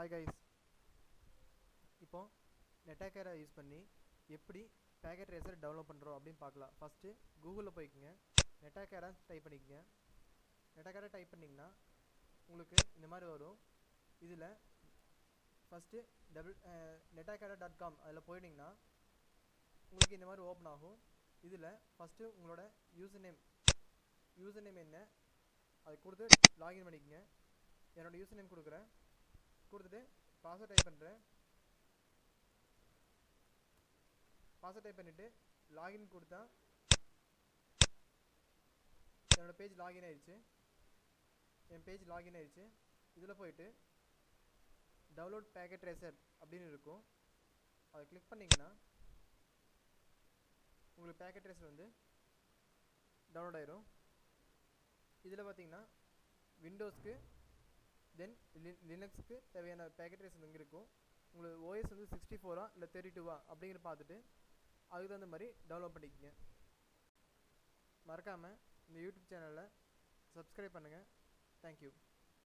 Hi guys, இப்போ நெட்டாக்கரை use பண்ணி எப்படி பேக்கெட் ட்ரேசர் டவுன்லோட் பண்ணுறோம் அப்படின்னு பார்க்கலாம். ஃபஸ்ட்டு கூகுளில் போய்க்குங்க, நெட்டாக்கரை டைப் பண்ணிக்கங்க. நெட்டாக்கரை டைப் பண்ணிங்கன்னா உங்களுக்கு இந்த மாதிரி வரும். இதில் ஃபஸ்ட்டு netackara.com அதில் போயிட்டிங்கன்னா உங்களுக்கு இந்த மாதிரி ஓப்பன் ஆகும். இதில் ஃபஸ்ட்டு உங்களோட யூசர் நேம் என்ன அதை கொடுத்து லாகின் பண்ணிக்கங்க. என்னோடய யூசர் நேம் கொடுக்குறேன், கொடுத்துட்டு பாஸ்வேர்ட் டைப் பண்ணுறேன். பாஸ்வேர்ட் டைப் பண்ணிவிட்டு லாகின் கொடுத்தா என்னோடய பேஜ் லாகின் ஆயிடுச்சு. என் பேஜ் லாகின் ஆயிடுச்சு. இதில் போயிட்டு டவுன்லோட் பேக்கெட் ட்ரேசர் அப்படின்னு இருக்கும், அதை கிளிக் பண்ணிங்கன்னா உங்களுக்கு பேக்கெட் ட்ரேசர் வந்து டவுன்லோட் ஆயிரும். இதில் பார்த்தீங்கன்னா விண்டோஸ்க்கு தென் லினக்ஸ்க்கு தேவையான பேக்கெட் ட்ரேசர் இங்கே இருக்கும். உங்களுக்கு ஓஎஸ் வந்து 64 இல்லை 32 அப்படிங்கிற பார்த்துட்டு அதுக்கு தகுந்த மாதிரி டவுன்லோட் பண்ணிக்கங்க. மறக்காமல் இந்த யூடியூப் சேனலை சப்ஸ்கிரைப் பண்ணுங்கள். தேங்க்யூ.